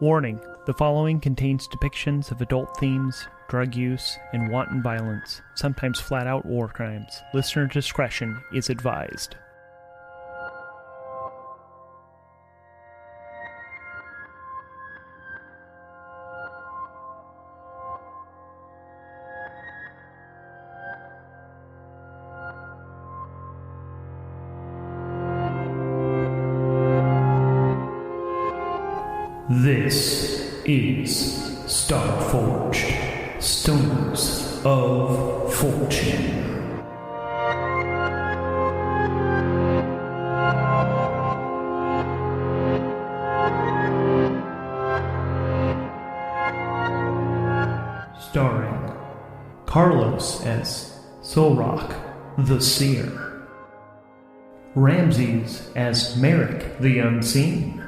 Warning, the following contains depictions of adult themes, drug use, and wanton violence, sometimes flat-out war crimes. Listener discretion is advised. This is Starforged, Stones of Fortune. Starring Carlos as Solrock, the Seer, Ramses as Merrick, the Unseen,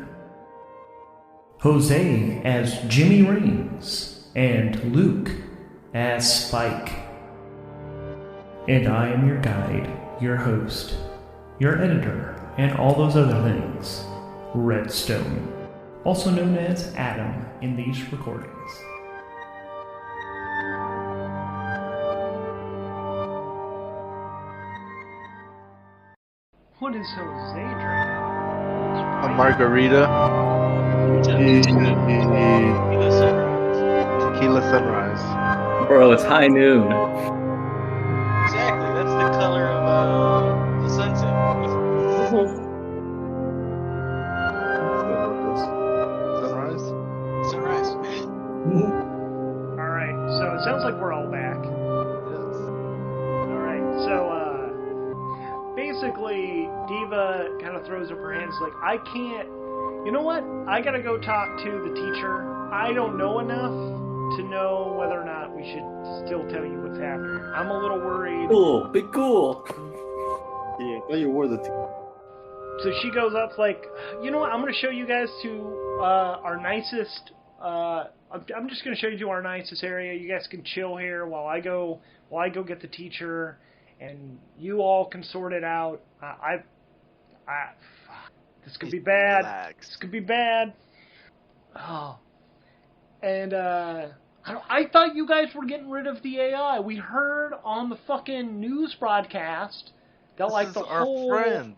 Jose as Jimmy Rings, and Luke as Spike. And I am your guide, your host, your editor, and all those other things, Redstone, also known as Adam in these recordings. What is Jose drinking? A margarita. Tequila sunrise. Bro, it's high noon. Exactly, that's the color of the sunset. Sunrise. Alright, so it sounds like we're all back. Yes. Alright, so basically Diva kind of throws up her hands like, I can't, you know what? I gotta go talk to the teacher. I don't know enough to know whether or not we should still tell you what's happening. I'm a little worried. Cool, be cool. Yeah, I thought you wore the So she goes up like, you know what? I'm gonna show you guys to our nicest. I'm just gonna show you to our nicest area. You guys can chill here while I go get the teacher, and you all can sort it out. This could be bad. Relax. This could be bad. Oh. And, I thought you guys were getting rid of the AI. We heard on the fucking news broadcast that, This like, is the our whole... friend.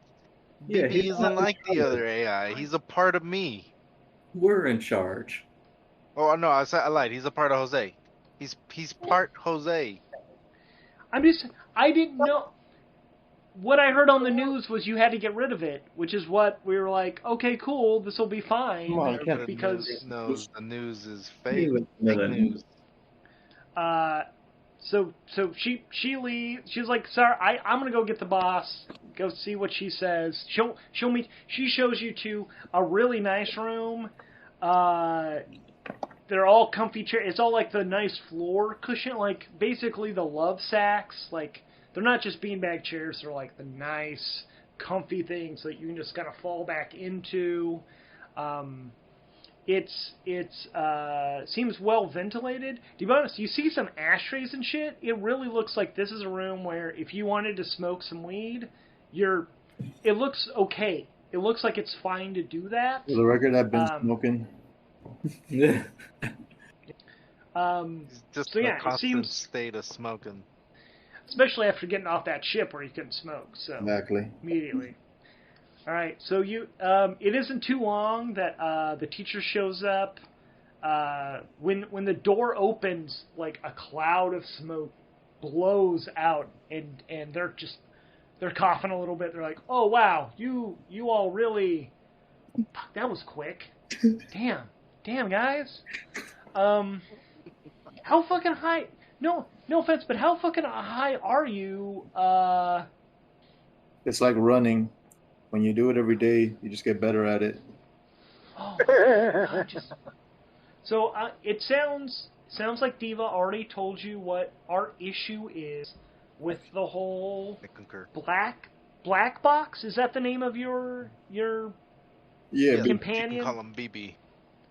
Yeah, BB he's isn't not like in the charge. other AI. He's a part of me. We're in charge. Oh no, I lied. He's a part of Jose. He's part Jose. I didn't know... What I heard on the news was you had to get rid of it, which is what we were like, okay, cool, this will be fine. Come on, Everybody because knows the news is He fake. was Fake the news. So she leaves. She's like, sorry, I'm gonna go get the boss. Go see what she says. She'll meet. She shows you to a really nice room. They're all comfy chairs. It's all like the nice floor cushion, like basically the love sacks. Like they're not just beanbag chairs. They're like the nice, comfy things that you can just kind of fall back into. It's seems well ventilated. To be honest, you see some ashtrays and shit. It really looks like this is a room where if you wanted to smoke some weed, it looks okay. It looks like it's fine to do that. For the record, I've been smoking. Yeah. He's just So in yeah, a it constant seems, state of smoking. especially after getting off that ship where you couldn't smoke. So Exactly. immediately. All right, so it isn't too long that the teacher shows up. When the door opens, like a cloud of smoke blows out, and they're coughing a little bit. They're like, "Oh wow, you all really, that was quick. Damn guys. How fucking high? No offense, but how fucking high are you? It's like running. When you do it every day, you just get better at it. Oh, God, so it sounds like Diva already told you what our issue is with the whole I concur. black box. Is that the name of your Yeah, You companion? can call him BB.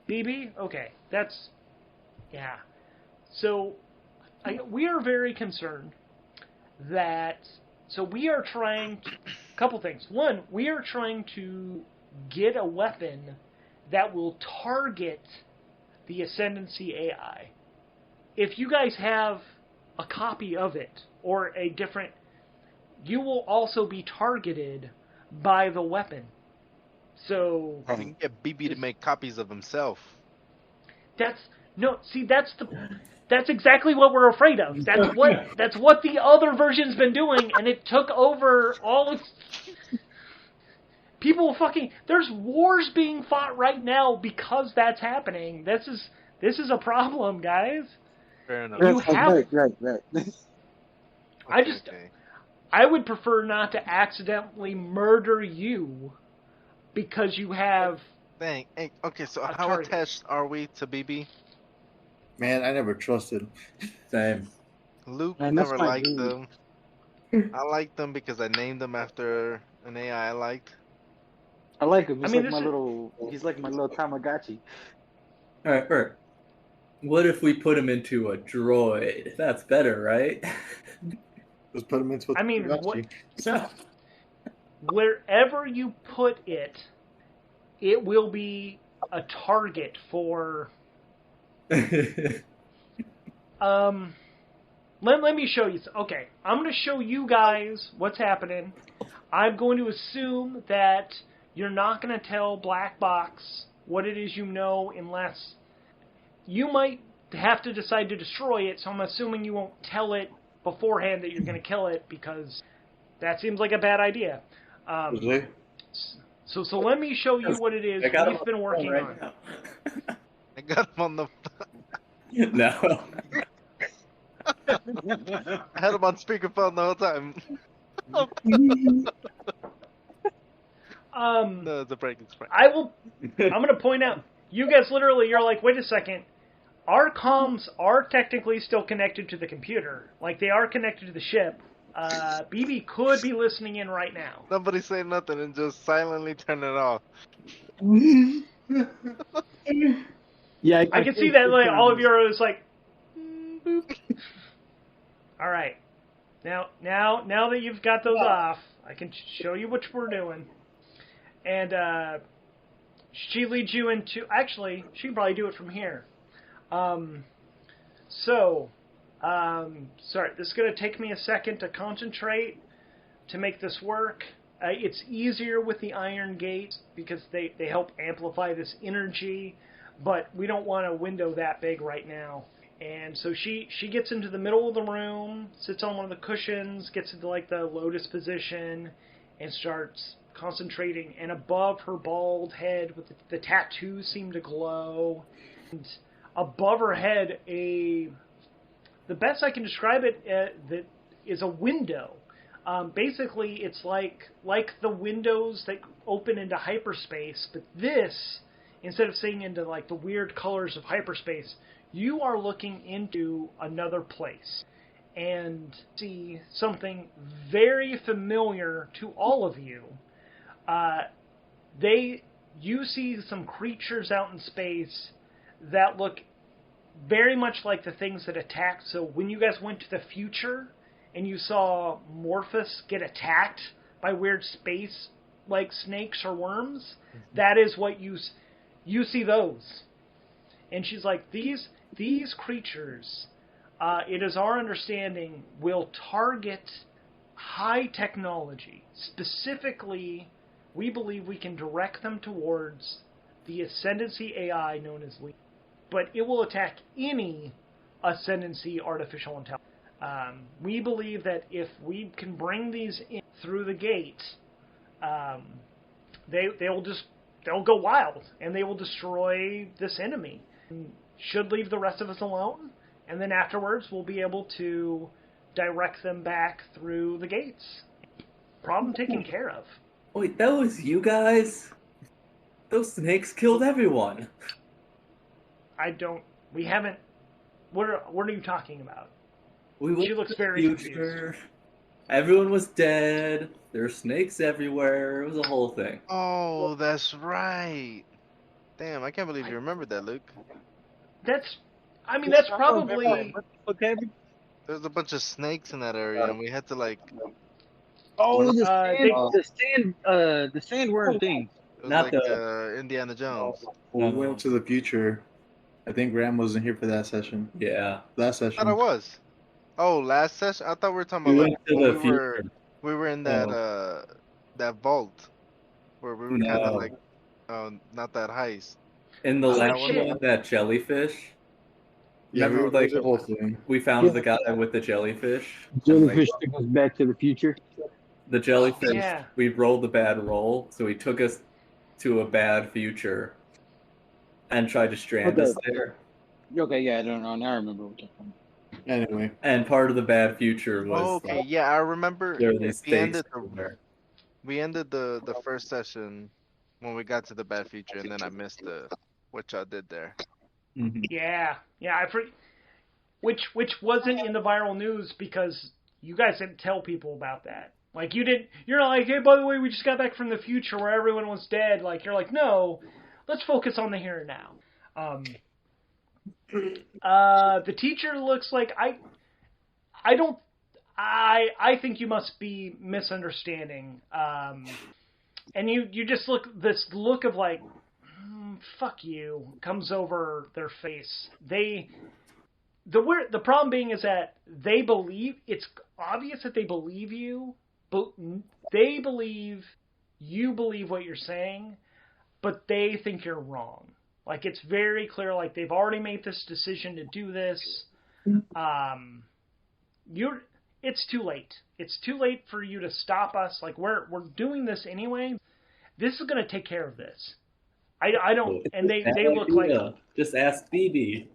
BB? Okay, that's yeah. So we are very concerned that. So we are trying to, a couple things. One, we are trying to get a weapon that will target the Ascendancy AI. If you guys have a copy of it, or a different, you will also be targeted by the weapon. So We can get BB to make copies of himself. that's exactly what we're afraid of. That's what the other version's been doing, and it took over all of people. There's wars being fought right now because that's happening. This is a problem, guys. Fair enough. You have. Right. Okay. I would prefer not to accidentally murder you because you have. Dang. Hey, okay, so A how target. attached are we to BB? Man, I never trusted. Same. Luke Man, that's never my liked dude. them. I liked them because I named them after an AI I liked. I like him. I He's mean, like this my is- he's like my little Tamagotchi. All right, Bert. What if we put him into a droid? That's better, right? Just put him into a I mean, Tamagotchi. Wherever you put it, it will be a target for. Let me show you. Okay, I'm going to show you guys what's happening. I'm going to assume that you're not going to tell Black Box what it is you know unless you might have to decide to destroy it, so I'm assuming you won't tell it beforehand that you're going to kill it because that seems like a bad idea. Jose? So let me show you what it is I got him we've been on the working phone on. right now. I got him on the. No. I had him on speakerphone the whole time. No, it's a prank. It's a prank. I'm going to point out, you guys literally, you're like, wait a second. Our comms are technically still connected to the computer. Like, they are connected to the ship. BB could be listening in right now. Nobody say nothing and just silently turn it off. Yeah, I can see that, like, all of you are just like, boop. All right. Now that you've got those off, I can show you what we're doing. And she leads you into... Actually, she can probably do it from here. Sorry, this is going to take me a second to concentrate to make this work. It's easier with the iron gates because they help amplify this energy, but we don't want a window that big right now. And so she gets into the middle of the room, sits on one of the cushions, gets into like the lotus position, and starts concentrating. And above her bald head, with the tattoos seem to glow. And above her head, the best I can describe it that is a window. Basically, it's like the windows that open into hyperspace, but this, instead of seeing into like the weird colors of hyperspace, you are looking into another place and see something very familiar to all of you. You see some creatures out in space that look very much like the things that attacked. So when you guys went to the future and you saw Morphus get attacked by weird space like snakes or worms, that is what you see those. And she's like, these creatures, it is our understanding, will target high technology. Specifically, we believe we can direct them towards the Ascendancy AI known as Lee. But it will attack any Ascendancy artificial intelligence. We believe that if we can bring these in through the gate, they'll go wild and they will destroy this enemy. Should leave the rest of us alone, and then afterwards we'll be able to direct them back through the gates. Problem taken care of. Wait, that was you guys? Those snakes killed everyone. We haven't. What are you talking about? We went She looks to the very future. Everyone was dead. There were snakes everywhere. It was a whole thing. Oh, that's right. Damn, I can't believe you remembered that, Luke. That's probably. Okay. There's a bunch of snakes in that area, and we had to like. Oh, the sandworm thing. It was Not like the- Indiana Jones. When we went to the future, I think Graham wasn't here for that session. Yeah. Last I session. thought I was. Oh, last session. I thought we were talking We about went like to when the we were in that Oh. that vault where we were kind of like No. not that heist. In the Was Oh that last one? shit! one, that jellyfish. Yeah, Remember, it was like a whole thing. we found the guy with the jellyfish, and like Jellyfish took us back to the future. the jellyfish, Yeah. we rolled the bad roll, so he took us to a bad future and tried to strand Okay. us there. Okay, yeah, I don't know. Now I remember what you're talking Anyway, And part of the bad future was Oh, okay, yeah, I remember. there were these We stakes ended everywhere. the first session when we got to the bad future, and then I missed what y'all did there. Mhm. Yeah. Which wasn't in the viral news because you guys didn't tell people about that. Like you're not like, hey, by the way, we just got back from the future where everyone was dead. Like you're like, no, let's focus on the here and now. The teacher looks like I think you must be misunderstanding. And you just this look of like, fuck you comes over their face. The problem being is that they believe, it's obvious that they believe you, but they believe you believe what you're saying, but they think you're wrong. Like it's very clear, like they've already made this decision to do this. It's too late. It's too late for you to stop us. Like we're doing this anyway. This is gonna take care of this. I don't, and they look like, Just ask BB.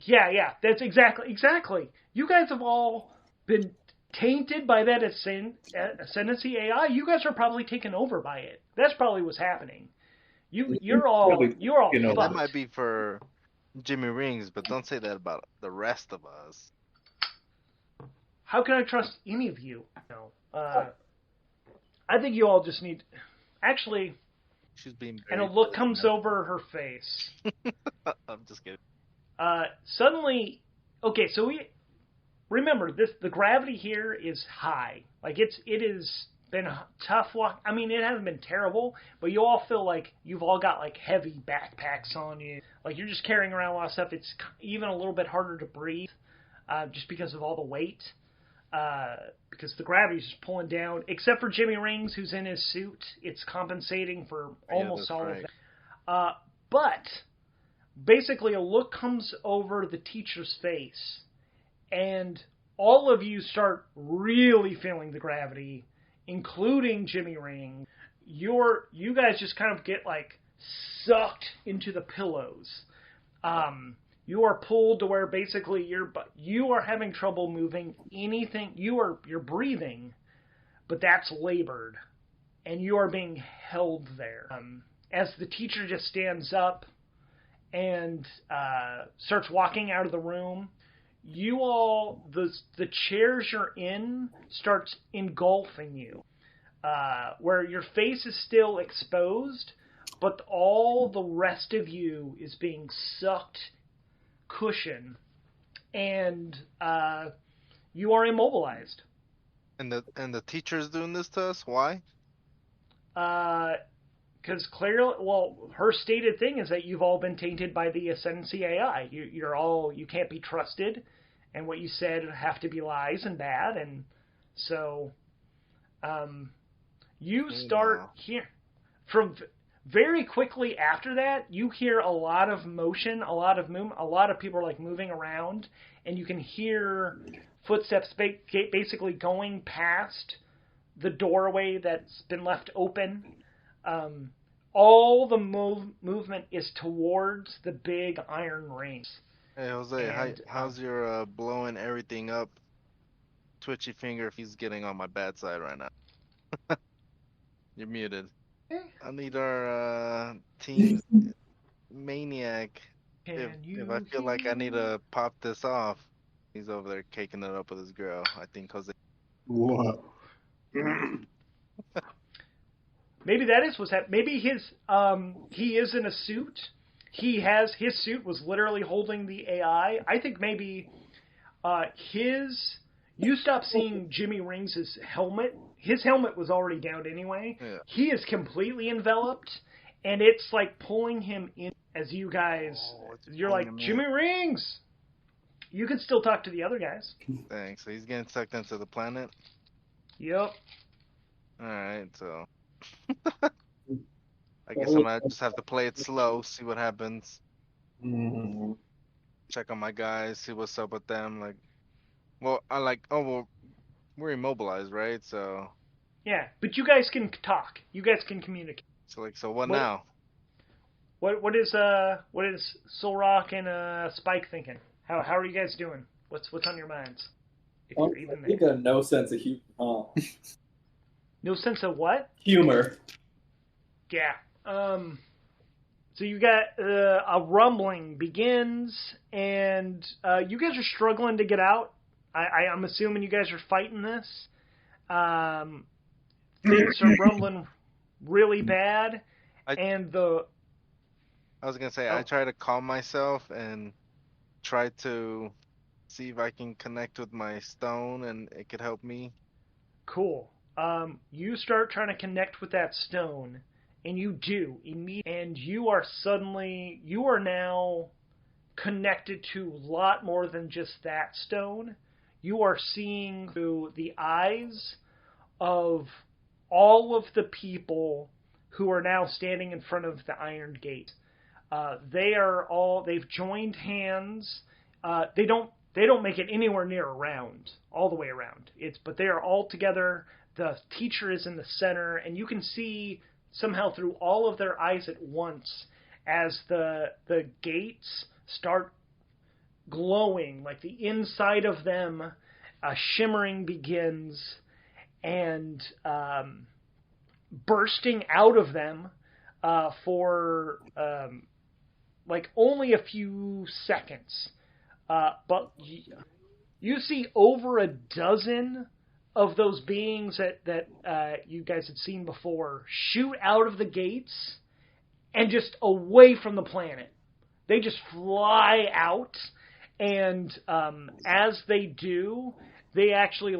yeah, that's exactly. You guys have all been tainted by that ascendancy AI. You guys are probably taken over by it. That's probably what's happening. You're all That That fucked. might be for Jimmy Rings, but don't say that about the rest of us. How can I trust any of you? No. I think you all just need. Actually, She's being and very a look comes over her face. I'm just kidding. Suddenly, okay, so we remember this. The gravity here is high. Like it has been a tough walk. I mean, it hasn't been terrible, but you all feel like you've all got like heavy backpacks on you. Like you're just carrying around a lot of stuff. It's even a little bit harder to breathe, just because of all the weight. Because the gravity's just pulling down. Except for Jimmy Rings, who's in his suit, it's compensating for almost all of that. But basically, a look comes over the teacher's face, and all of you start really feeling the gravity, including Jimmy Ring. You guys just kind of get like sucked into the pillows. You are pulled to where basically you are having trouble moving anything. You're breathing, but that's labored, and you are being held there. As the teacher just stands up and starts walking out of the room, you all, the chairs you're in starts engulfing you, where your face is still exposed, but all the rest of you is being sucked cushion, and you are immobilized. And the teacher's doing this to us? Why? Because clearly, well, her stated thing is that you've all been tainted by the ascendancy AI. You can't be trusted, and what you said have to be lies and bad, and so you start here from. Very quickly after that, you hear a lot of motion, a lot of movement, a lot of people are like moving around, and you can hear footsteps basically going past the doorway that's been left open. All the movement is towards the big iron rings. Hey Jose, how's your blowing everything up twitchy finger if he's getting on my bad side right now? You're muted. I need our team maniac. If I feel like I need to pop this off, he's over there caking it up with his girl. I think Jose. what? Maybe that is what's happening. Maybe he is in a suit. His suit was literally holding the AI. I think maybe you stopped seeing Jimmy Rings' helmet. His helmet was already down anyway. Yeah. He is completely enveloped, and it's like pulling him in as you guys. You're like, Jimmy Rings. You can still talk to the other guys. Thanks. So he's getting sucked into the planet. Yep. All right, so I guess I'm gonna just have to play it slow, see what happens. Check on my guys, see what's up with them. Like, well, we're immobilized, right? So. Yeah, but you guys can talk. You guys can communicate. So what now? What is Solrock and Spike thinking? How are you guys doing? What's on your minds? If you're even there. You got no sense of humor. Huh? No sense of what? Humor. Yeah. So you got a rumbling begins, and you guys are struggling to get out. I'm assuming you guys are fighting this. Things are rumbling really bad, I was gonna say I try to calm myself and try to see if I can connect with my stone and it could help me. Cool. You start trying to connect with that stone, and you do immediately, and you are now connected to a lot more than just that stone. You are seeing through the eyes of all of the people who are now standing in front of the Iron Gate. They've joined hands. They don't make it anywhere near around, all the way around. But they are all together. The teacher is in the center, and you can see somehow through all of their eyes at once as the gates start glowing, like the inside of them, shimmering begins, and bursting out of them for like only a few seconds. But you see over a dozen of those beings that you guys had seen before shoot out of the gates and just away from the planet. They just fly out, and as they do, they actually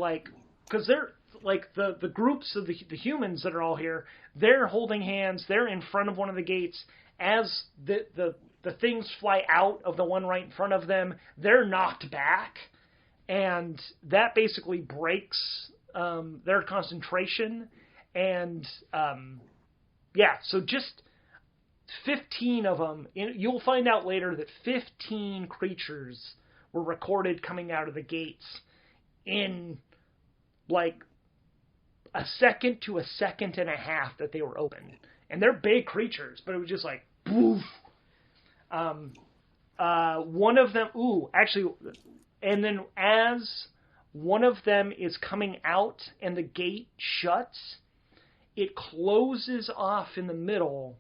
because they're like the groups of the humans that are all here, they're holding hands, they're in front of one of the gates. As the things fly out of the one right in front of them, they're knocked back, and that basically breaks their concentration. And so just 15 of them, you'll find out later that 15 creatures were recorded coming out of the gates in like a second to a second and a half that they were open. And they're big creatures, but it was just like, poof. One of them, and then as one of them is coming out and the gate shuts, it closes off in the middle,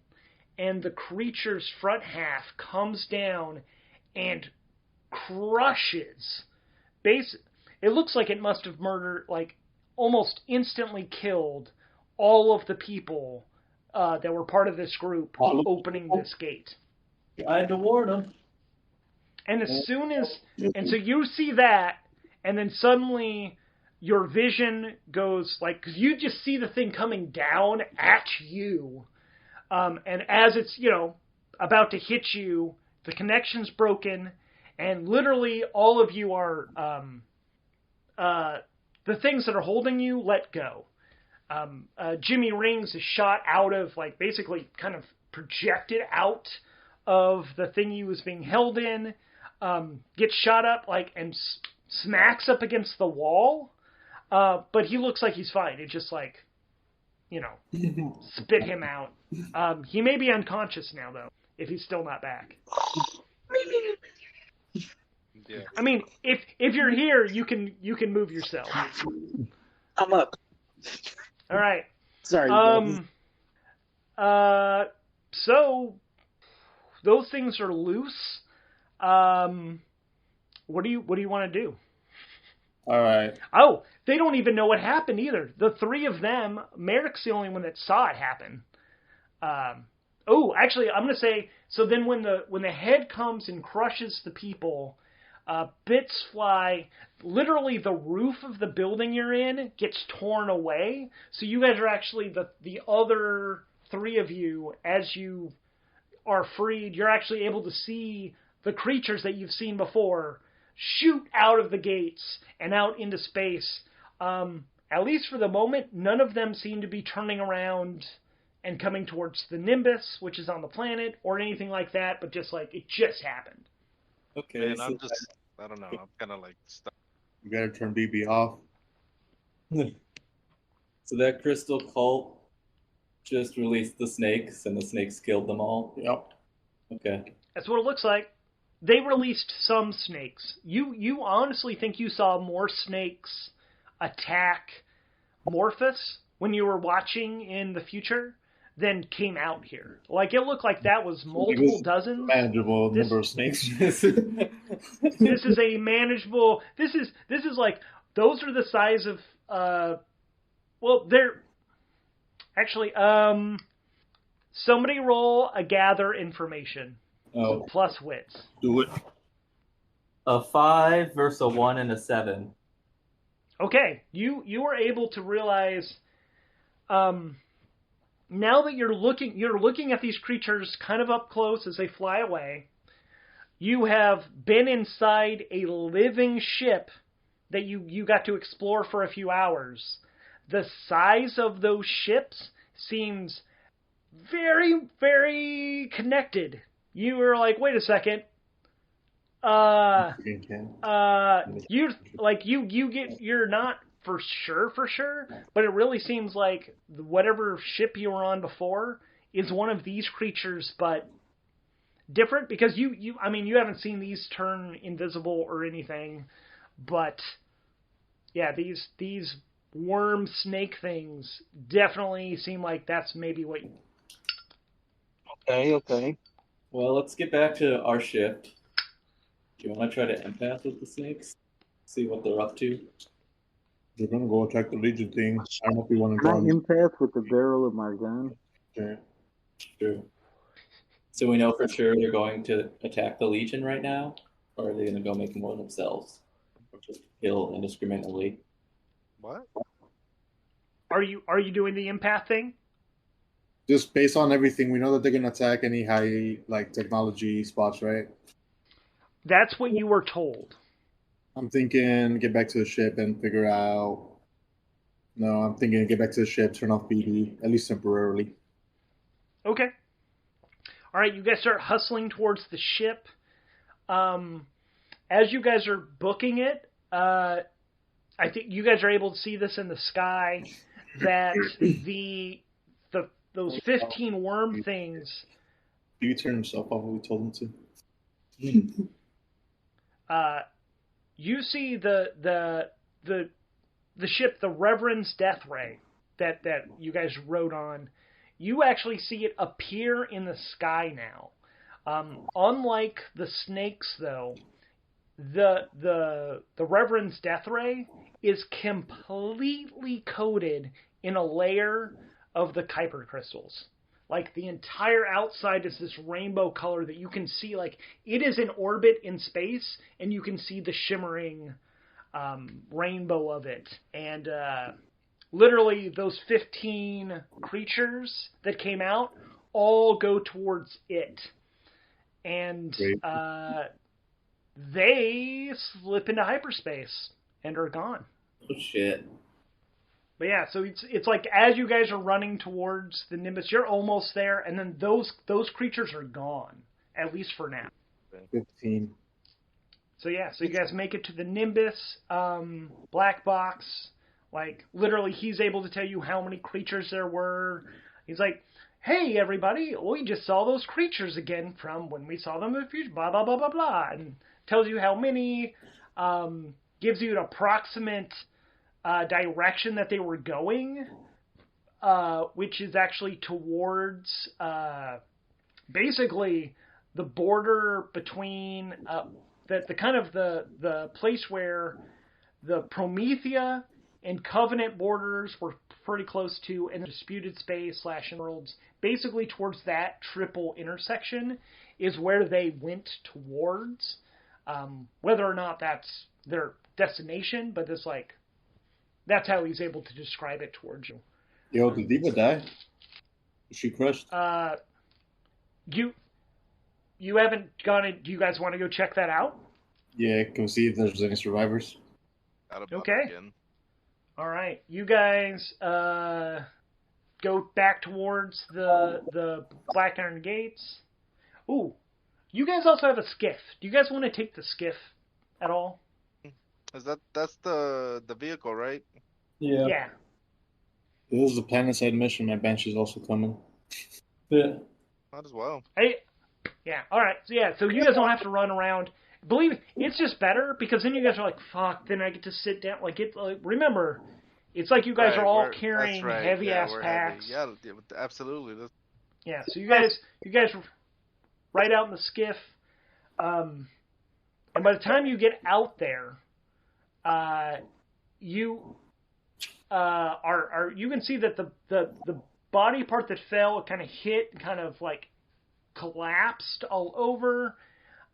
and the creature's front half comes down and crushes. It looks like it must have murdered, like almost instantly killed all of the people that were part of this group opening this gate. I had to warn them. And so you see that, and then suddenly your vision goes because you just see the thing coming down at you, and as it's about to hit you, the connection's broken, and literally all of you are the things that are holding you let go. Jimmy Rings is shot out of basically kind of projected out of the thing he was being held in, gets shot up and smacks up against the wall, but he looks like he's fine. It just spit him out. He may be unconscious now though, if he's still not back. Yeah. I mean, if you're here, you can move yourself. I'm up. All right. Sorry. So those things are loose. What do you want to do? All right. Oh, they don't even know what happened either. The three of them, Merrick's the only one that saw it happen. Actually, I'm gonna say. So then, when the head comes and crushes the people, bits fly. Literally, the roof of the building you're in gets torn away. So you guys are actually the other three of you, as you are freed, you're actually able to see the creatures that you've seen before shoot out of the gates and out into space. At least for the moment, none of them seem to be turning around and coming towards the Nimbus, which is on the planet, or anything like that, but just like, it just happened. Okay. Man, so I don't know. I'm kind of like stuck. You gotta turn BB off. So that crystal cult just released the snakes, and the snakes killed them all? Yep. Okay. That's what it looks like. They released some snakes. You honestly think you saw more snakes attack Morphus when you were watching in the future than came out here. Like, it looked like that was multiple dozens. Manageable number of snakes. This is a manageable. This is like, those are the size of. Well, they're actually. Somebody roll a gather information. Oh. Plus wits. Do it. A 5 versus a 1 and a 7. Okay, you are able to realize. Now that you're looking at these creatures kind of up close as they fly away. You have been inside a living ship that you got to explore for a few hours. The size of those ships seems very, very connected. You were like, wait a second. You're not for sure, but it really seems like whatever ship you were on before is one of these creatures, but different, because you haven't seen these turn invisible or anything, but yeah, these worm snake things definitely seem like that's maybe what you... Okay. Well, let's get back to our shift. Do you want to try to empath with the snakes? See what they're up to? We're gonna go attack the Legion thing. I don't know if we want to Can I go. empath with the barrel of my gun? Okay. Sure. So we know for sure they're going to attack the Legion right now? Or are they going to go make more themselves? Or just kill indiscriminately? What? Are you doing the empath thing? Just based on everything, we know that they're gonna attack any high technology spots, right? That's what you were told. I'm thinking get back to the ship and figure out. No, I'm thinking get back to the ship, turn off BD, at least temporarily. Okay. All right, you guys start hustling towards the ship. As you guys are booking it, I think you guys are able to see this in the sky, that those 15 worm things. Do you turn himself off when we told him to? You see the ship, the Reverend's Death Ray, that you guys rode on. You actually see it appear in the sky now. Unlike the snakes, though, the Reverend's Death Ray is completely coated in a layer of the Kuiper crystals. Like, the entire outside is this rainbow color that you can see, like, it is in orbit in space, and you can see the shimmering rainbow of it. And literally, those 15 creatures that came out all go towards it. And they slip into hyperspace and are gone. Oh, shit. But yeah, so it's like as you guys are running towards the Nimbus, you're almost there, and then those creatures are gone, at least for now. 15. So yeah, so you guys make it to the Nimbus, black box. Like, literally, he's able to tell you how many creatures there were. He's like, hey, everybody, we just saw those creatures again from when we saw them in the future, blah, blah, blah, blah, blah. And tells you how many, gives you an approximate direction that they were going, which is actually towards basically the border between the place where the Promethea and Covenant borders were pretty close to, and the disputed space / worlds, basically towards that triple intersection is where they went towards. Whether or not that's their destination, but it's like, that's how he's able to describe it towards you. Yo, did Diva die? Is she crushed? You haven't gone in. Do you guys want to go check that out? Yeah, can we see if there's any survivors? Okay. Again. All right. You guys go back towards the Black Iron Gates. Ooh. You guys also have a skiff. Do you guys want to take the skiff at all? That's the vehicle, right? Yeah. Yeah. This is a planet-side mission. My Banshee's also coming. Yeah. Might as well. Hey. Yeah. All right. So you guys don't have to run around. Believe me, it's just better because then you guys are like, fuck. Then I get to sit down. Remember, it's like you guys are all carrying heavy ass packs. Heavy. Yeah, absolutely. Yeah. So you guys right out in the skiff, and by the time you get out there, you you can see that the body part that fell kind of hit, kind of like collapsed all over.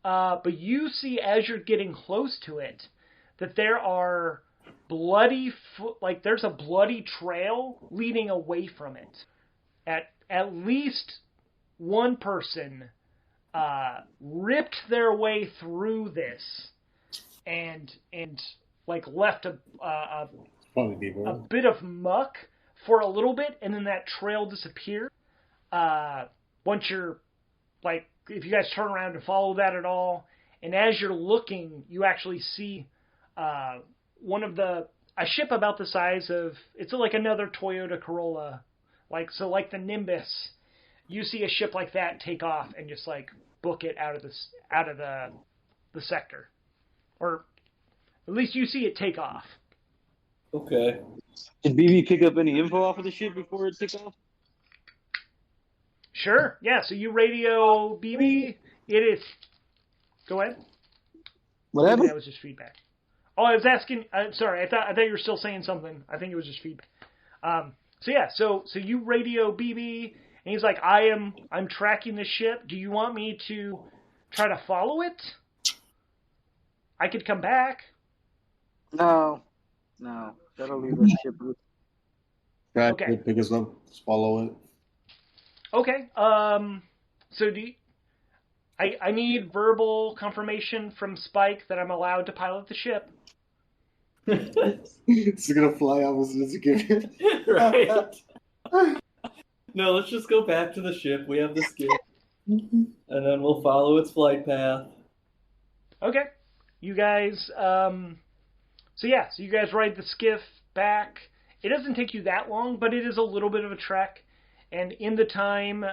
But you see as you're getting close to it that there are there's a bloody trail leading away from it. At least one person ripped their way through this and like left a bit of muck for a little bit, and then that trail disappeared. Once you're like, if you guys turn around and follow that at all, and as you're looking, you actually see a ship about the size of, it's like another Toyota Corolla, like the Nimbus. You see a ship like that take off and just like book it out of the sector, or at least you see it take off. Okay. Did BB pick up any info off of the ship before it took off? Sure. Yeah. So you radio BB. It is. Go ahead. What happened? That was just feedback. Oh, I was asking. Sorry, I thought you were still saying something. I think it was just feedback. So you radio BB, and he's like, I'm tracking the ship. Do you want me to try to follow it? I could come back. No. That'll leave the ship. Track Okay. it, pick us up, just follow it. Okay. So I need verbal confirmation from Spike that I'm allowed to pilot the ship. It's gonna fly off as soon as you give it. Right. No, let's just go back to the ship. We have the skiff. And then we'll follow its flight path. Okay. You guys, so you guys ride the skiff back. It doesn't take you that long, but it is a little bit of a trek. And in the time,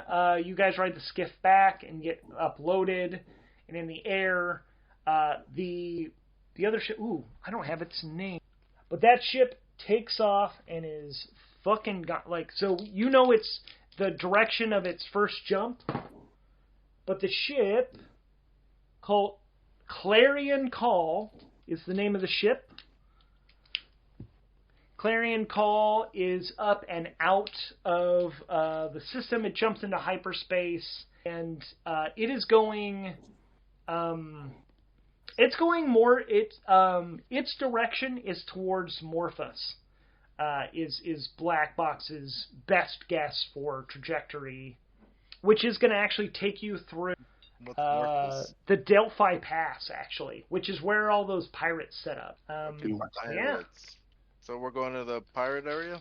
you guys ride the skiff back and get uploaded and in the air. The other ship, I don't have its name, but that ship takes off and is fucking so you know it's the direction of its first jump, but the ship called Clarion Call is the name of the ship. Clarion Call is up and out of the system. It jumps into hyperspace, and it is going. It's going more. Its direction is towards Morphus. Is Black Box's best guess for trajectory, which is going to actually take you through the Delphi Pass, actually, which is where all those pirates set up. Yeah. So we're going to the pirate area?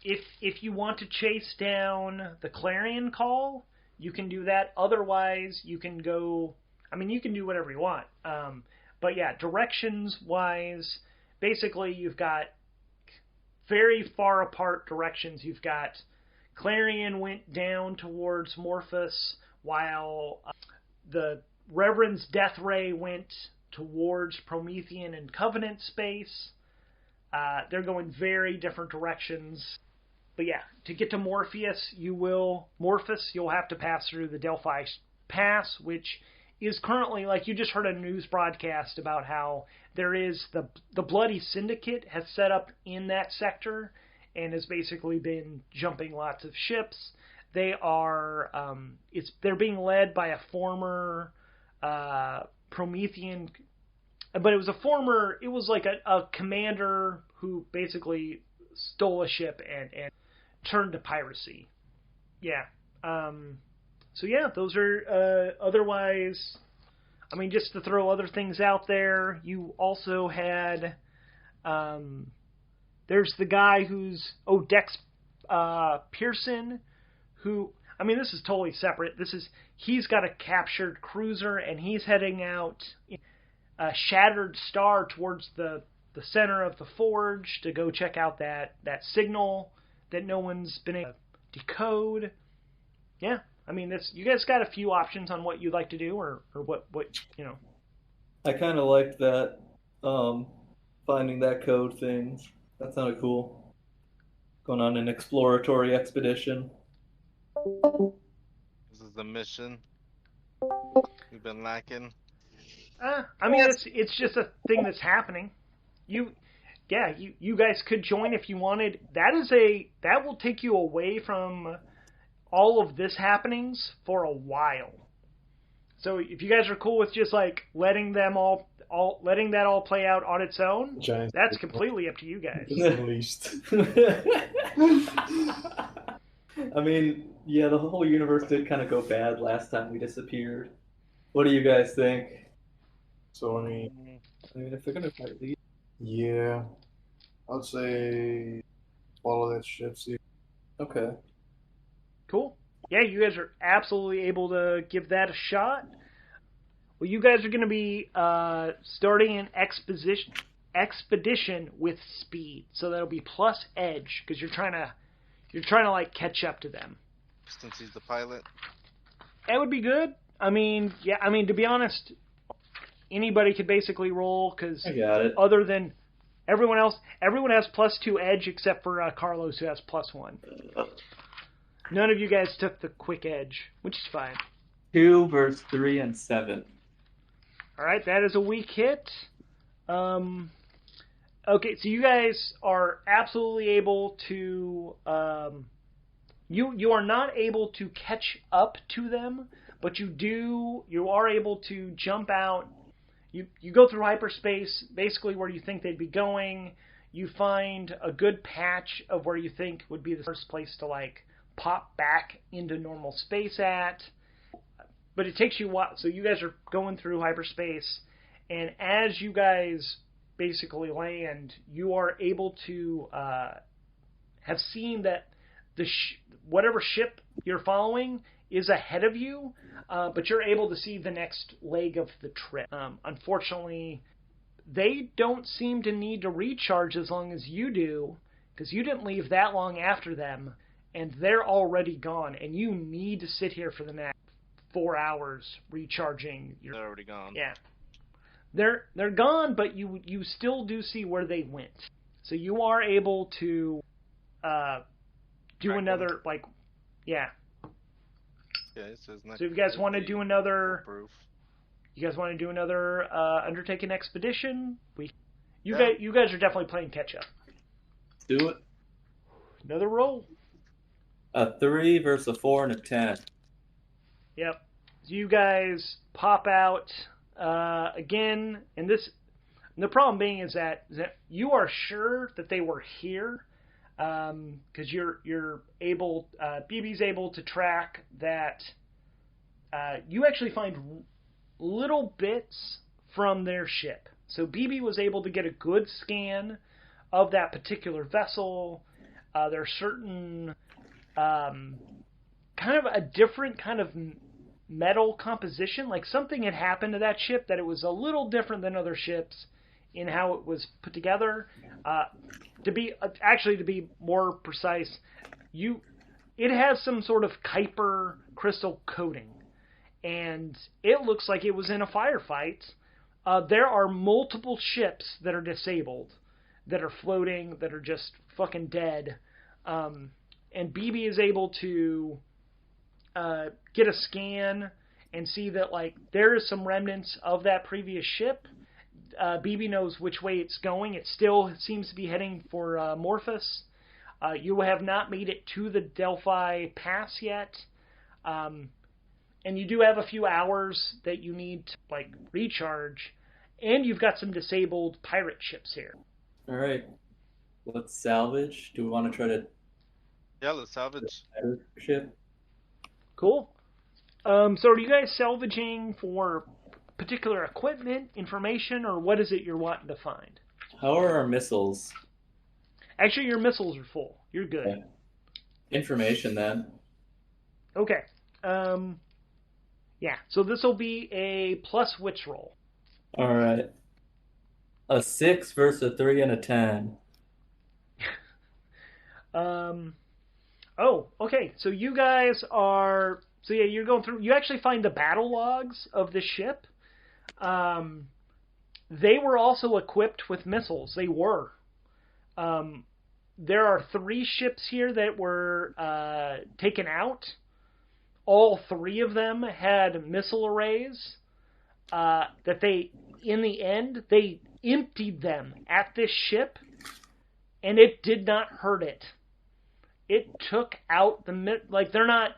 If you want to chase down the Clarion Call, you can do that. Otherwise, you can go... you can do whatever you want. But yeah, directions-wise, basically you've got very far apart directions. You've got Clarion went down towards Morphus, while the Reverend's Death Ray went towards Promethean and Covenant space. They're going very different directions. But yeah, to get to Morphus, you'll have to pass through the Delphi Pass, which is currently, like you just heard a news broadcast about how there is the Bloody Syndicate has set up in that sector and has basically been jumping lots of ships. They are they're being led by a former Promethean, but it was like a commander who basically stole a ship and turned to piracy. yeah. So yeah, those are otherwise. I mean, just to throw other things out there, you also had. There's the guy who's Dex Pearson, who I mean, this is totally separate. He's got a captured cruiser and he's heading out a shattered star towards the center of the forge to go check out that signal that no one's been able to decode. Yeah, I mean, you guys got a few options on what you'd like to do, or what you know. I kind of liked that, finding that code thing. That sounded cool. Going on an exploratory expedition. This is the mission we've been lacking. I mean, it's just a thing that's happening. You guys could join if you wanted. That will take you away from all of this happenings for a while. So if you guys are cool with just like letting that all play out on its own, that's completely up to you guys. At least. I mean, yeah, the whole universe did kind of go bad last time we disappeared. What do you guys think? So I mean, if they're gonna fight these, yeah, I'd say follow that ship. See. okay. Cool. Yeah, you guys are absolutely able to give that a shot. Well, you guys are going to be starting an expedition with speed, so that'll be plus edge because you're trying to like catch up to them. Since he's the pilot. That would be good. I mean, yeah. I mean, to be honest, anybody could basically roll because other than everyone else, everyone has +2 edge except for Carlos, who has +1. None of you guys took the quick edge, which is fine. 2 versus 3 and 7. All right, that is a weak hit. Okay, so you guys are absolutely able to. You are not able to catch up to them, but you are able to jump out. You go through hyperspace, basically where you think they'd be going. You find a good patch of where you think would be the first place to like pop back into normal space at. But it takes you a while. So you guys are going through hyperspace, and as you guys basically land, you are able to have seen that whatever ship you're following is ahead of you, but you're able to see the next leg of the trip. Unfortunately, they don't seem to need to recharge as long as you do, because you didn't leave that long after them, and they're already gone, and you need to sit here for the next 4 hours recharging. They're already gone. Yeah. They're gone, but you still do see where they went. So you are able to do another, like, yeah. Okay, so if you guys want to do another, undertake an expedition, you guys are definitely playing catch up. Do it. Another roll. A 3 versus a 4 and a 10. Yep. So you guys pop out again, and the problem being is that you are sure that they were here, because you're able, BB's able to track that. You actually find little bits from their ship. So BB was able to get a good scan of that particular vessel. There are certain kind of a different kind of metal composition, like something had happened to that ship that it was a little different than other ships in how it was put together. To be more precise, it has some sort of Kuiper crystal coating, and it looks like it was in a firefight. There are multiple ships that are disabled, that are floating, that are just fucking dead, and BB is able to get a scan and see that like there is some remnants of that previous ship. BB knows which way it's going. It still seems to be heading for Morphus. You have not made it to the Delphi Pass yet, and you do have a few hours that you need to like recharge, and you've got some disabled pirate ships here. All right, let's salvage. Do we want to try to? Yeah, let's salvage. Ship. Cool. So are you guys salvaging for particular equipment, information, or what is it you're wanting to find? How are our missiles? Actually, your missiles are full. You're good. Okay. Information then. Okay. Yeah, so this will be a plus wits roll. All right. A 6 versus a 3 and a 10. Oh, okay. So you guys are... So yeah, you're going through... You actually find the battle logs of the ship. They were also equipped with missiles. They were. There are 3 ships here that were taken out. All 3 of them had missile arrays that they, in the end, they emptied them at this ship, and it did not hurt it. It took out the, like, they're not,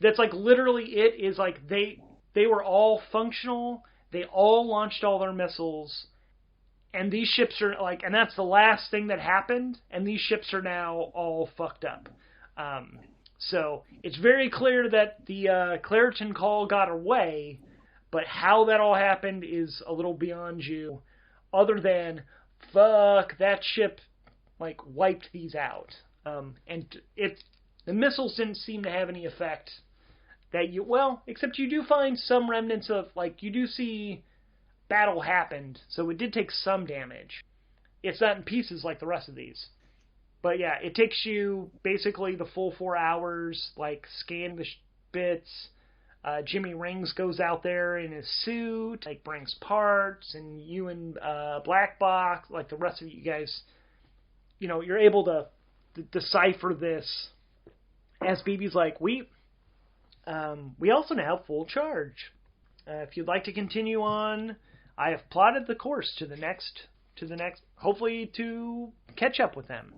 that's like literally it is like they were all functional, they all launched all their missiles, and these ships are like, and that's the last thing that happened, and these ships are now all fucked up. So it's very clear that the Claritin Call got away, but how that all happened is a little beyond you, other than, fuck, that ship, like, wiped these out. And the missiles didn't seem to have any effect that you, well, except you do find some remnants of, like, you do see battle happened, so it did take some damage. It's not in pieces like the rest of these. But yeah, it takes you basically the full 4 hours, like, scan the bits. Jimmy Rings goes out there in his suit, like, brings parts, and you and Black Box, like the rest of you guys, you know, you're able to decipher this. As BB's like, we also now have full charge. If you'd like to continue on, I have plotted the course to the next, hopefully to catch up with them.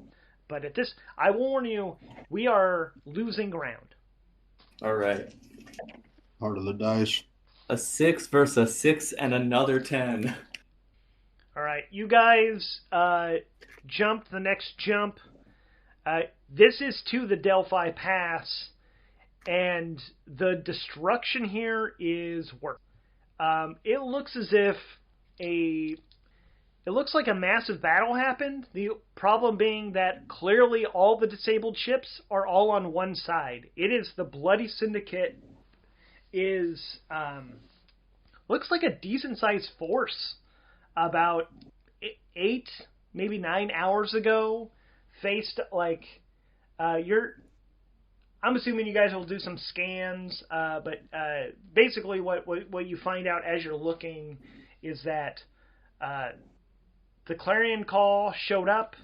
But at this, I will warn you, we are losing ground. All right. Part of the dice. A 6 versus a 6 and another 10. All right, you guys jump the next jump. This is to the Delphi Pass, and the destruction here is worse. It looks as if it looks like a massive battle happened. The problem being that clearly all the disabled ships are all on one side. It is the Bloody Syndicate is looks like a decent sized force. About 8, maybe 9 hours ago, faced like I'm assuming you guys will do some scans, but basically what you find out as you're looking is that the Clarion Call showed up,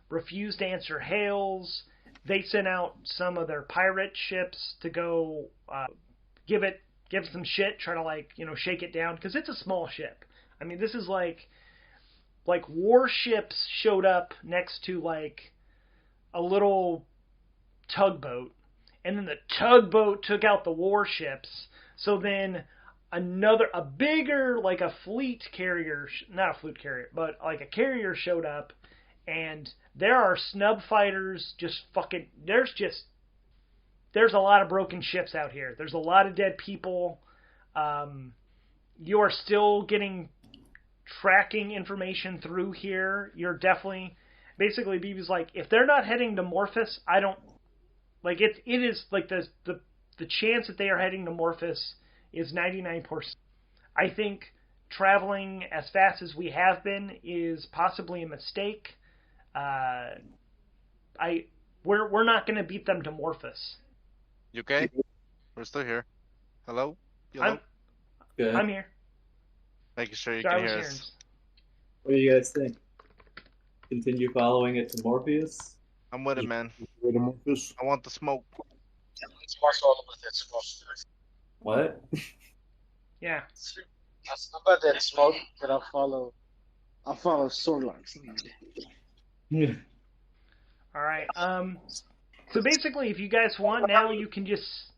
refused to answer hails. They sent out some of their pirate ships to go give some shit, try to, like, you know, shake it down, because it's a small ship. I mean, this is like warships showed up next to, like, a little tugboat, and then the tugboat took out the warships. So then a bigger, like a fleet carrier, not a fleet carrier, but like a carrier showed up, and there are snub fighters just fucking, there's a lot of broken ships out here. There's a lot of dead people. You are still getting tracking information through here. You're definitely, basically, BB's like, if they're not heading to Morphus, I don't, like, it is, like, the chance that they are heading to Morphus is 99%. I think traveling as fast as we have been is possibly a mistake. We're not going to beat them to Morphus. You okay? We're still here. Hello? Hello? Good. I'm here. Making sure you Sorry, can I hear was us. What do you guys think? Continue following it to Morpheus? I'm with it, man. Wait a minute. I want the smoke. Let's march all with that smoke. What? Yeah. That's not about that smoke, but I'll follow Sorlux. All right. So basically, if you guys want now, you can just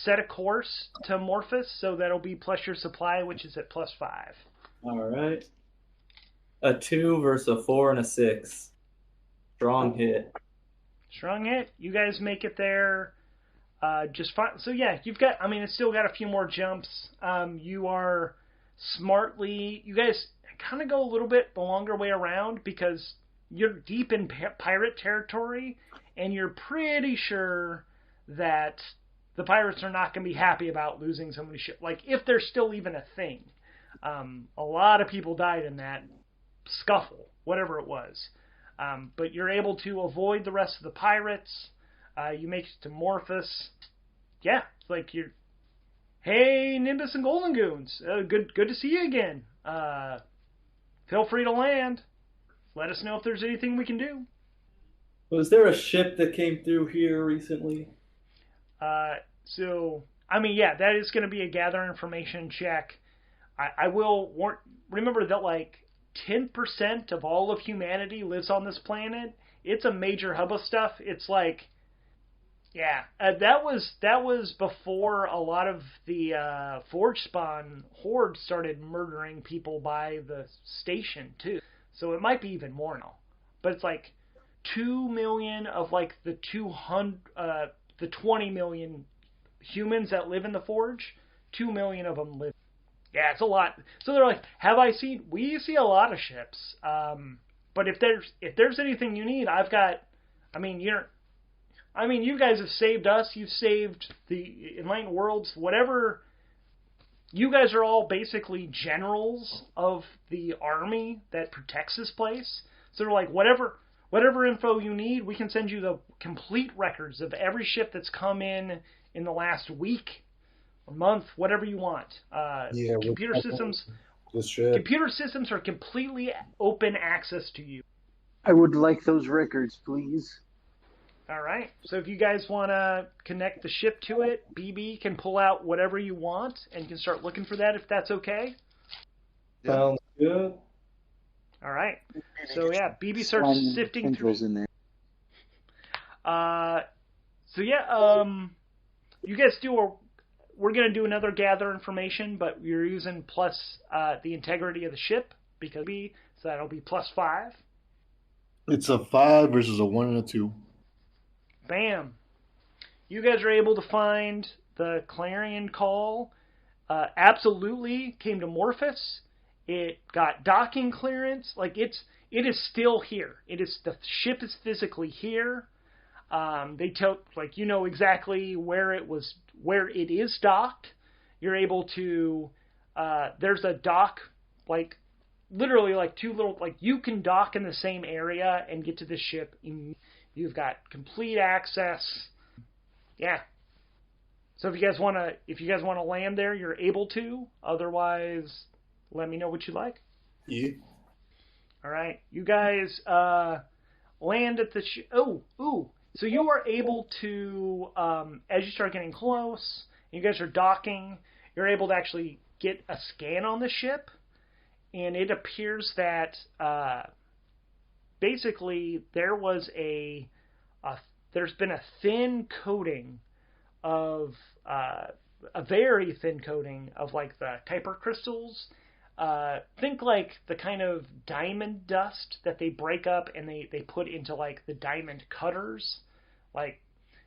set a course to Morphus, so that'll be plus your supply, which is at +5. All right. A 2 versus a 4 and a 6. Strong hit. Strong hit. You guys make it there. just fine. So yeah, you've got. I mean, it's still got a few more jumps. You are smartly. You guys kind of go a little bit the longer way around because you're deep in pirate territory, and you're pretty sure that the pirates are not going to be happy about losing so many ships. Like, if there's still even a thing. A lot of people died in that scuffle, whatever it was. But you're able to avoid the rest of the pirates. You make it to Morphus. Yeah, it's like you're... Hey, Nimbus and Golden Goons. Good to see you again. Feel free to land. Let us know if there's anything we can do. Was there a ship that came through here recently? So, I mean, yeah, that is going to be a gather information check. I will remember that, like, 10% of all of humanity lives on this planet. It's a major hub of stuff. It's like, yeah, that was before a lot of the Forge Spawn horde started murdering people by the station, too. So it might be even more now. But it's like 2 million of, like, the 20 million humans that live in the Forge, 2 million of them live. Yeah, it's a lot. So they're like, we see a lot of ships. But if there's anything you need, I've got, you guys have saved us. You've saved the Enlightened Worlds. Whatever, you guys are all basically generals of the army that protects this place. So they're like, whatever info you need, we can send you the complete records of every ship that's come in the last week or month, whatever you want. Computer systems are completely open access to you. I would like those records, please. All right. So if you guys want to connect the ship to it, BB can pull out whatever you want and can start looking for that if that's okay. Sounds good. All right. So yeah, BB starts sifting through. In there. You guys we're going to do another gather information, but we're using plus the integrity of the ship so that'll be +5. It's a 5 versus a 1 and a 2. Bam. You guys are able to find the clarion call. Absolutely came to Morphus. It got docking clearance. Like, it is still here. The ship is physically here. They tell, like, you know exactly where it is docked. You're able to, there's a dock, like, literally, like, two little, like, you can dock in the same area and get to the ship. You've got complete access. Yeah. So if you guys want to land there, you're able to. Otherwise, let me know what you like. Yeah. All right. You guys land at the So you are able to, as you start getting close, you guys are docking, you're able to actually get a scan on the ship, and it appears that basically there's been a thin coating of, a very thin coating of, like, the Kuiper crystals. Think like the kind of diamond dust that they break up and they put into, like, the diamond cutters. Like,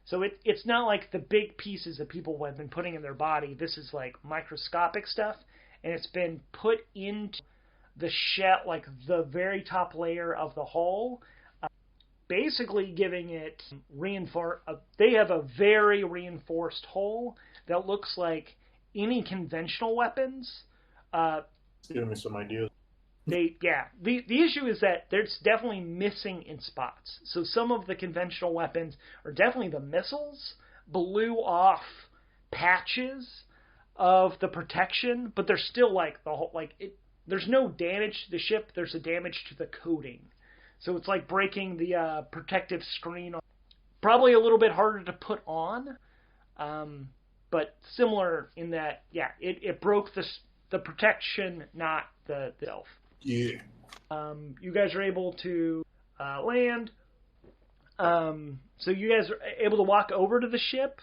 so it's not like the big pieces that people have been putting in their body. This is, like, microscopic stuff, and it's been put into the shell, like the very top layer of the hull, basically giving it they have a very reinforced hull that looks like any conventional weapons. Give me some ideas. The issue is that there's definitely missing in spots. So some of the conventional weapons, or definitely the missiles, blew off patches of the protection, but there's still, like, there's no damage to the ship. There's a damage to the coating. So it's like breaking the protective screen. Probably a little bit harder to put on, but similar in that, yeah, it broke the protection, not the elf. Yeah. You guys are able to land. So you guys are able to walk over to the ship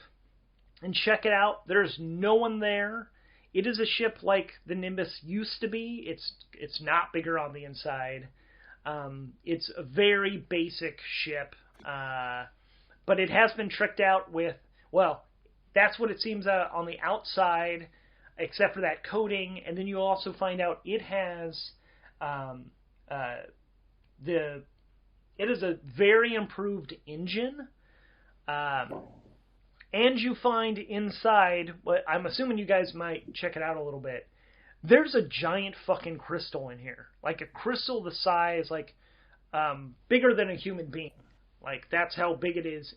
and check it out. There's no one there. It is a ship like the Nimbus used to be. It's not bigger on the inside. It's a very basic ship, but it has been tricked out with, well, that's what it seems on the outside, except for that coating. And then you also find out it has it is a very improved engine. And you find inside, what I'm assuming you guys might check it out a little bit, there's a giant fucking crystal in here. Like a crystal the size, like, bigger than a human being. Like, that's how big it is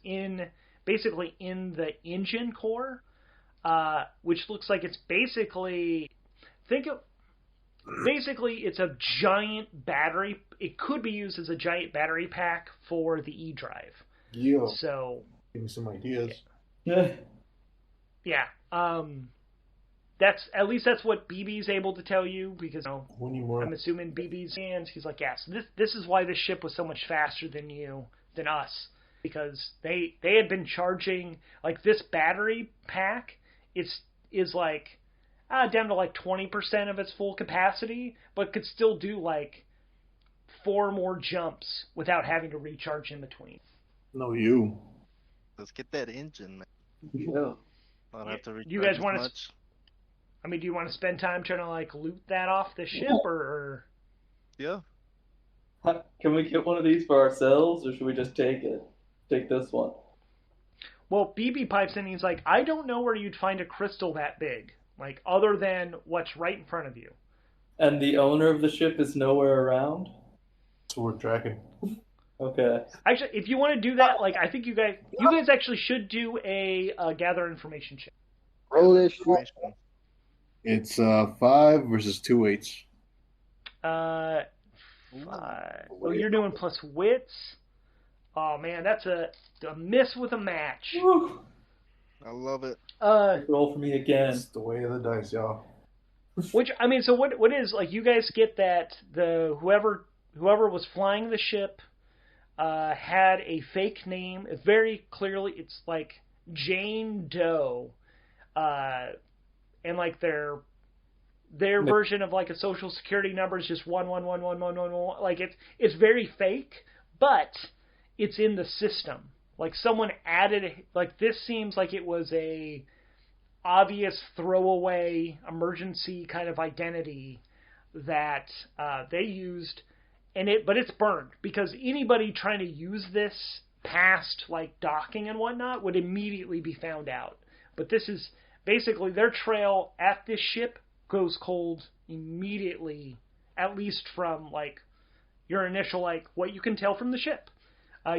basically in the engine core, which looks like it's basically, it's a giant battery. It could be used as a giant battery pack for the E-Drive. Yeah. So, give me some ideas. Yeah. Yeah. That's what BB's able to tell you, because I'm assuming BB's hands. He's like, yeah. So this is why this ship was so much faster than us, because they had been charging, like, this battery pack is like down to like 20% of its full capacity, but could still do like 4 more jumps without having to recharge in between. No, you. Let's get that engine, man. Yeah. I don't have to recharge You guys as want much. do you want to spend time trying to like loot that off the ship, or? Yeah. Can we get one of these for ourselves, or should we just take it? Take this one. Well, BB pipes in. He's like, I don't know where you'd find a crystal that big, like, other than what's right in front of you. And the owner of the ship is nowhere around? That's what we're tracking. Okay. Actually, if you want to do that, like, I think you guys actually should do a gather information check. Roll this shit. It's 5 versus 2 8s. 5. Oh, you're doing plus wits. Oh man, that's a miss with a match. Woo. I love it. Roll for me again. It's the way of the dice, y'all. Which, I mean, so what is, like, you guys get that whoever was flying the ship had a fake name. It's very clearly, it's like Jane Doe, and like their version of like a social security number is just 1111111. Like, it's very fake, but it's in the system. Like, someone added, like, this seems like it was a obvious throwaway emergency kind of identity that they used, but it's burned, because anybody trying to use this past like docking and whatnot would immediately be found out. But this is basically their trail at this ship goes cold immediately, at least from like your initial, like, what you can tell from the ship.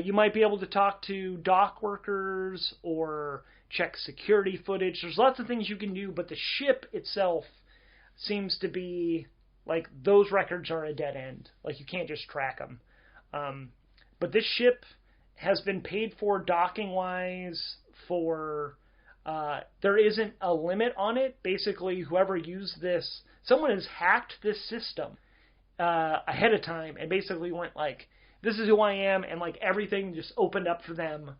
You might be able to talk to dock workers or check security footage. There's lots of things you can do, but the ship itself seems to be, like, those records are a dead end. Like, you can't just track them. But this ship has been paid for docking-wise for... there isn't a limit on it. Basically, whoever used this... Someone has hacked this system ahead of time and basically went, like, this is who I am, and, like, everything just opened up for them,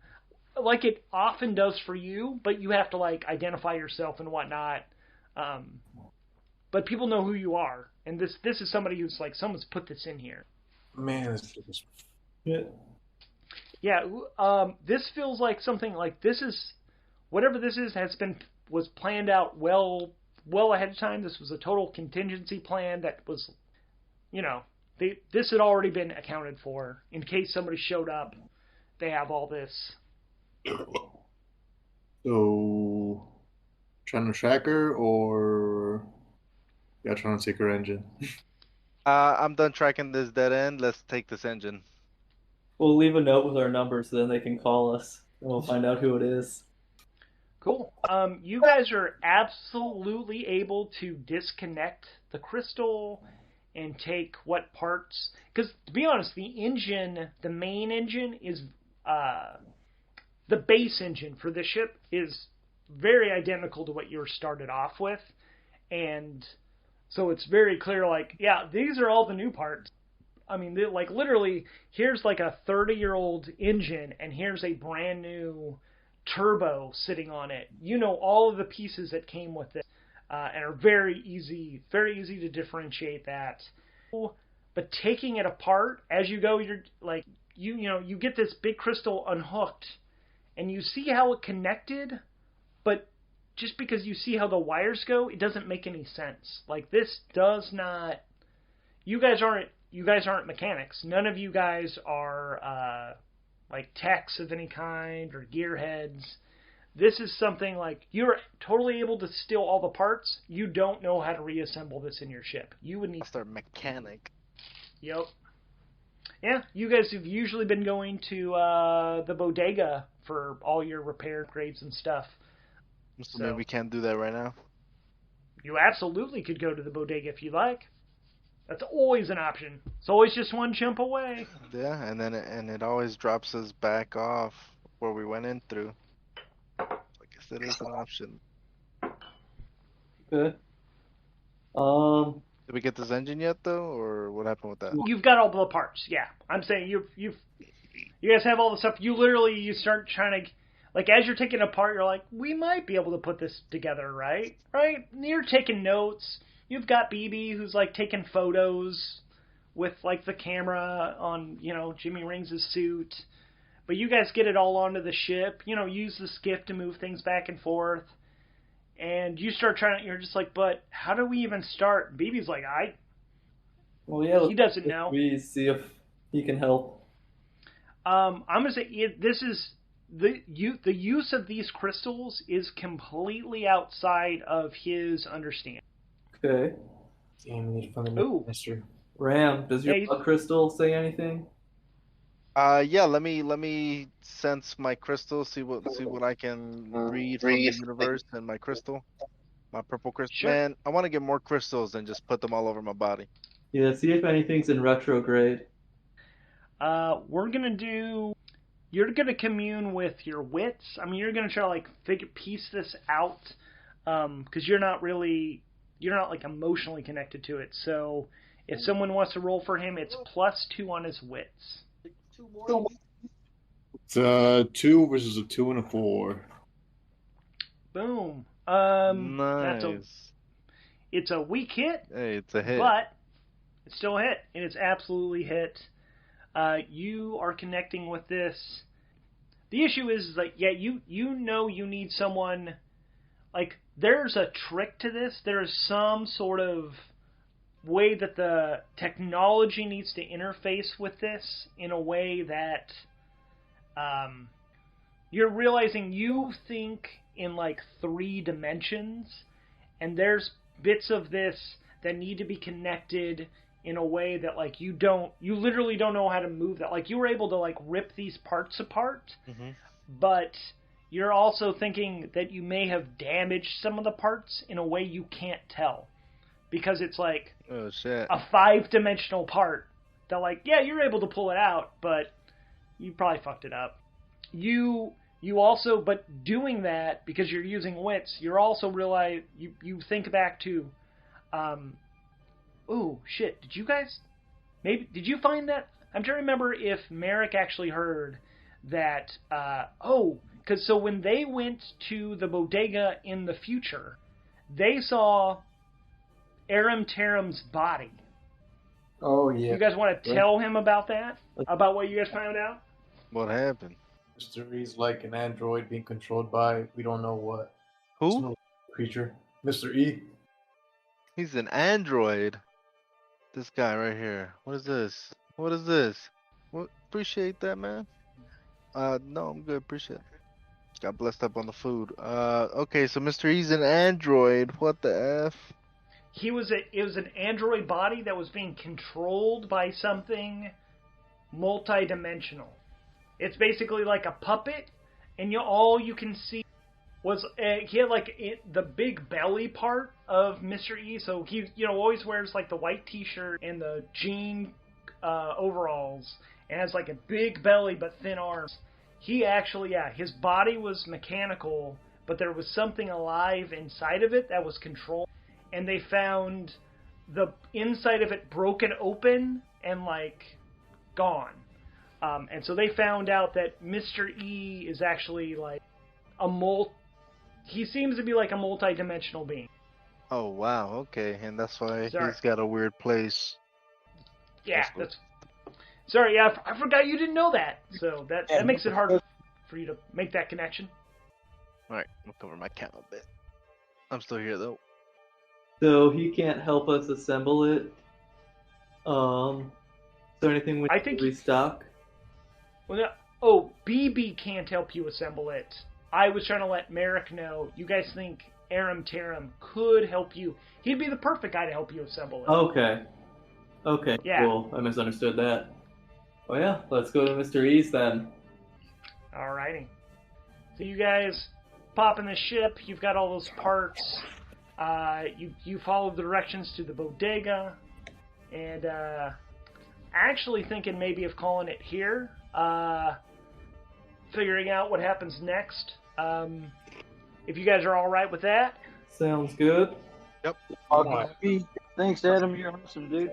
like it often does for you, but you have to, like, identify yourself and whatnot. But people know who you are, and this is somebody who's, like, someone's put this in here. Man, this shit is... Yeah, this feels like something, like, this is, whatever this is was planned out well ahead of time. This was a total contingency plan that was, this had already been accounted for. In case somebody showed up, they have all this. So, trying to track her, or trying to take her engine? I'm done tracking this dead end. Let's take this engine. We'll leave a note with our numbers so then they can call us, and we'll find out who it is. Cool. You guys are absolutely able to disconnect the crystal and take what parts... Because, to be honest, the main engine is... the base engine for this ship is very identical to what you were started off with. And so it's very clear, like, yeah, these are all the new parts. I mean, like, literally, here's like a 30-year-old engine, and here's a brand new turbo sitting on it. You know all of the pieces that came with it, and are very easy to differentiate that. But taking it apart as you go, you're like, you get this big crystal unhooked, and you see how it connected, but just because you see how the wires go, it doesn't make any sense. Like, this does not. You guys aren't mechanics. None of you guys are like techs of any kind or gearheads. This is something like you're totally able to steal all the parts. You don't know how to reassemble this in your ship. You would need. That's their mechanic. Yep. Yeah, you guys have usually been going to the bodega for all your repair grades and stuff. So maybe we can't do that right now? You absolutely could go to the bodega if you like. That's always an option. It's always just one jump away. Yeah, and then it always drops us back off where we went in through. I guess it is an option. Okay. Did we get this engine yet, though, or what happened with that? You've got all the parts. Yeah, I'm saying you guys have all the stuff. You start trying to, like, as you're taking it apart, you're like, we might be able to put this together, right? Right? And you're taking notes. You've got BB who's like taking photos with like the camera on, Jimmy Rings' suit. But you guys get it all onto the ship. Use the skiff to move things back and forth. And you start you're just like, but how do we even start? BB's like, he doesn't know. We see if he can help. I'm gonna say this is the use of these crystals is completely outside of his understanding. Okay. Ooh. Mister. Ram, does your blood crystal say anything? Yeah. Let me sense my crystal. See what I can read from the universe and my crystal, my purple crystal. Sure. Man, I want to get more crystals and just put them all over my body. Yeah. See if anything's in retrograde. You're gonna commune with your wits. I mean, you're gonna try to like piece this out, because you're not like emotionally connected to it. So if someone wants to roll for him, it's +2 on his wits. It's 2 versus a 2 and a 4. Boom. Nice. It's a weak hit. Hey, it's a hit. But it's still a hit, and it's absolutely hit. You are connecting with this. The issue is like, yeah, you need someone. Like, there's a trick to this. There's some sort of way that the technology needs to interface with this in a way that you're realizing you think in like 3 dimensions, and there's bits of this that need to be connected in a way that like you literally don't know how to move that. Like, you were able to like rip these parts apart, but you're also thinking that you may have damaged some of the parts in a way you can't tell. Because it's like oh, shit. a 5-dimensional part that like, yeah, you're able to pull it out, but you probably fucked it up. You also, but doing that, because you're using wits, you're also realize, you think back to, oh, shit, did you find that? I'm trying to remember if Merrick actually heard that, because so when they went to the bodega in the future, they saw Aram Taram's body. Oh, yeah. You guys want to tell him about that? About what you guys found out? What happened? Mr. E's like an android being controlled by we don't know what. Who? Creature. Mr. E. He's an android. This guy right here. What is this? What is this? What? Appreciate that, man. No, I'm good. Appreciate it. Got blessed up on the food. Okay, so Mr. E's an android. What the F? It was an android body that was being controlled by something multi-dimensional. It's basically like a puppet, and all you can see was he had like the big belly part of Mr. E. So he always wears like the white T-shirt and the jean overalls, and has like a big belly but thin arms. He actually, his body was mechanical, but there was something alive inside of it that was controlled. And they found the inside of it broken open and like gone. And so they found out that Mr. E is actually like he seems to be like a multi-dimensional being. Oh, wow. Okay. And that's why Sorry. he's got a weird place. Yeah, sorry, I forgot you didn't know that. So that makes it hard for you to make that connection. Alright, I'll cover my cam a bit. I'm still here though. So he can't help us assemble it. Is there anything we I can think- restock? Well, no, oh, BB can't help you assemble it. I was trying to let Merrick know. You guys think Aram Taram could help you? He'd be the perfect guy to help you assemble it. Okay. Okay, Yeah. cool. I misunderstood that. Oh yeah, let's go to Mr. East then. Alrighty. So you guys pop in the ship. You've got all those parts. You follow the directions to the bodega, and actually thinking maybe of calling it here. Figuring out what happens next. If you guys are all right with that. Sounds good. Thanks, Adam. You're awesome, dude.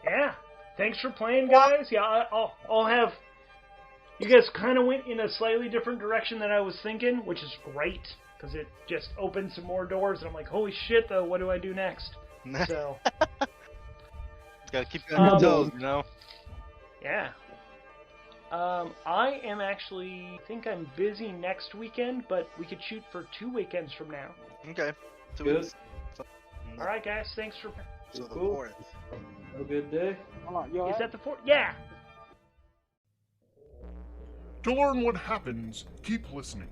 Yeah. Thanks for playing, guys. Yeah, I'll have. You guys kind of went in a slightly different direction than I was thinking, which is great because it just opened some more doors, and I'm like, holy shit, though, what do I do next? So. Gotta keep you on your toes, you know? Yeah. I am actually, I think I'm busy next weekend, but we could shoot for 2 weekends from now. Okay. 2 Good. weeks. All right, guys. Thanks for. So the Cool. 4th. Have a good day. Is that the 4th? Yeah. To learn what happens, keep listening.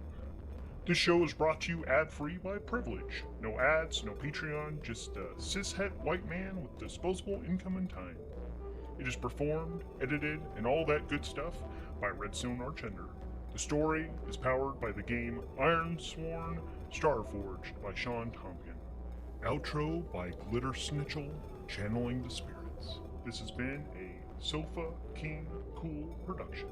This show is brought to you ad-free by privilege. No ads, no Patreon, just a cishet white man with disposable income and time. It is performed, edited, and all that good stuff by Redstone Archender. The story is powered by the game Ironsworn, Starforged by Shawn Tomkin. Outro by Glitter Snitchel, channeling the spirits. This has been a Sofa King Cool production.